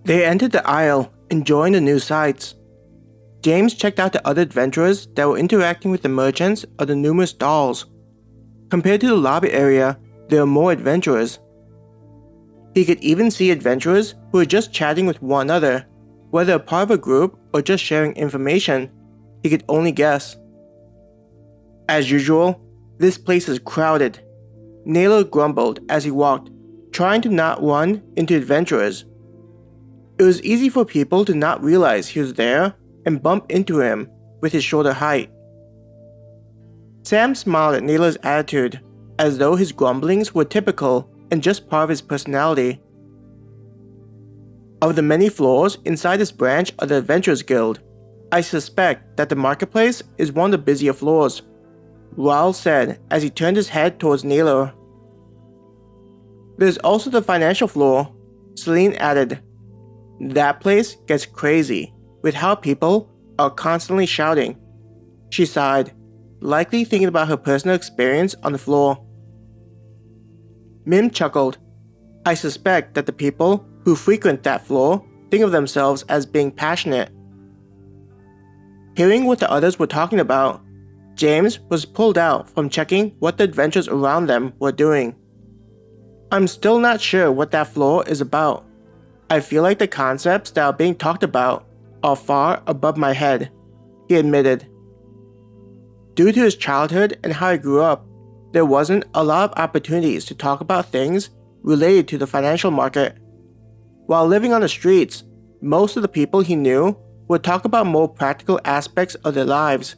They entered the aisle, enjoying the new sights. James checked out the other adventurers that were interacting with the merchants of the numerous stalls. Compared to the lobby area, there were more adventurers. He could even see adventurers who were just chatting with one another, whether a part of a group or just sharing information. He could only guess. As usual, this place is crowded. Naylor grumbled as he walked, trying to not run into adventurers. It was easy for people to not realize he was there and bump into him with his shoulder height. Sam smiled at Naylor's attitude, as though his grumblings were typical and just part of his personality. Of the many floors inside this branch of the Adventurers Guild, I suspect that the marketplace is one of the busier floors, Raoul said as he turned his head towards Naylor. There's also the financial floor, Celine added. That place gets crazy with how people are constantly shouting. She sighed, likely thinking about her personal experience on the floor. Mim chuckled. I suspect that the people who frequent that floor think of themselves as being passionate. Hearing what the others were talking about, James was pulled out from checking what the adventurers around them were doing. I'm still not sure what that floor is about. I feel like the concepts that are being talked about are far above my head, he admitted. Due to his childhood and how he grew up, there wasn't a lot of opportunities to talk about things related to the financial market. While living on the streets, most of the people he knew would talk about more practical aspects of their lives.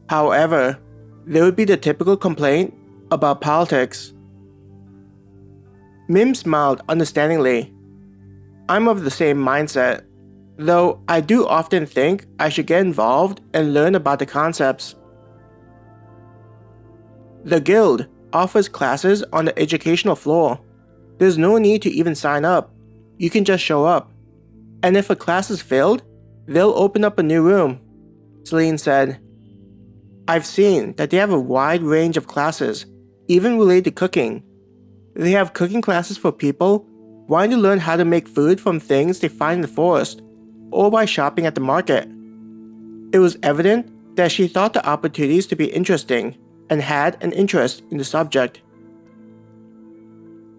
However, there would be the typical complaint about politics. Mim smiled understandingly. I'm of the same mindset, though I do often think I should get involved and learn about the concepts. The guild offers classes on the educational floor. There's no need to even sign up. You can just show up. And if a class is filled, they'll open up a new room, Celine said. I've seen that they have a wide range of classes, even related to cooking. They have cooking classes for people wanting to learn how to make food from things they find in the forest, or by shopping at the market. It was evident that she thought the opportunities to be interesting and had an interest in the subject.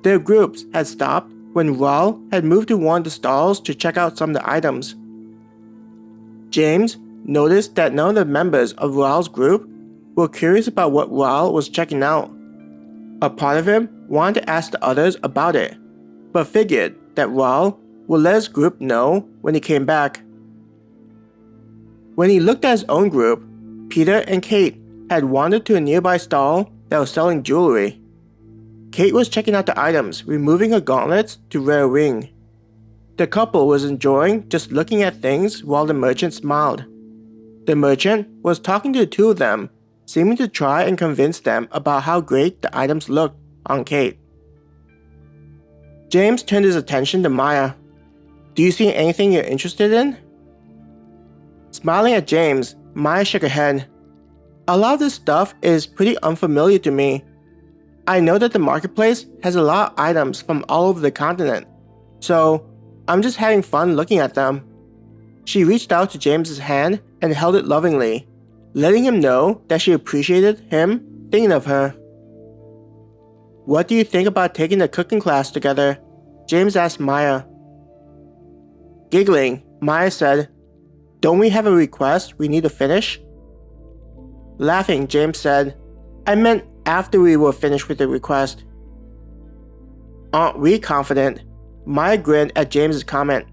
Their groups had stopped when Raoul had moved to one of the stalls to check out some of the items. James noticed that none of the members of Raoul's group were curious about what Raoul was checking out. A part of him wanted to ask the others about it, but figured that Raoul would let his group know when he came back. When he looked at his own group, Peter and Kate had wandered to a nearby stall that was selling jewelry. Kate was checking out the items, removing her gauntlets to wear a ring. The couple was enjoying just looking at things while the merchant smiled. The merchant was talking to the two of them, seeming to try and convince them about how great the items looked on Kate. James turned his attention to Maya. Do you see anything you're interested in? Smiling at James, Maya shook her head. A lot of this stuff is pretty unfamiliar to me. I know that the marketplace has a lot of items from all over the continent, so I'm just having fun looking at them. She reached out to James's hand and held it lovingly, letting him know that she appreciated him thinking of her. What do you think about taking a cooking class together? James asked Maya. Giggling, Maya said, Don't we have a request we need to finish? Laughing, James said, I meant after we were finished with the request. Aren't we confident? Maya grinned at James's comment.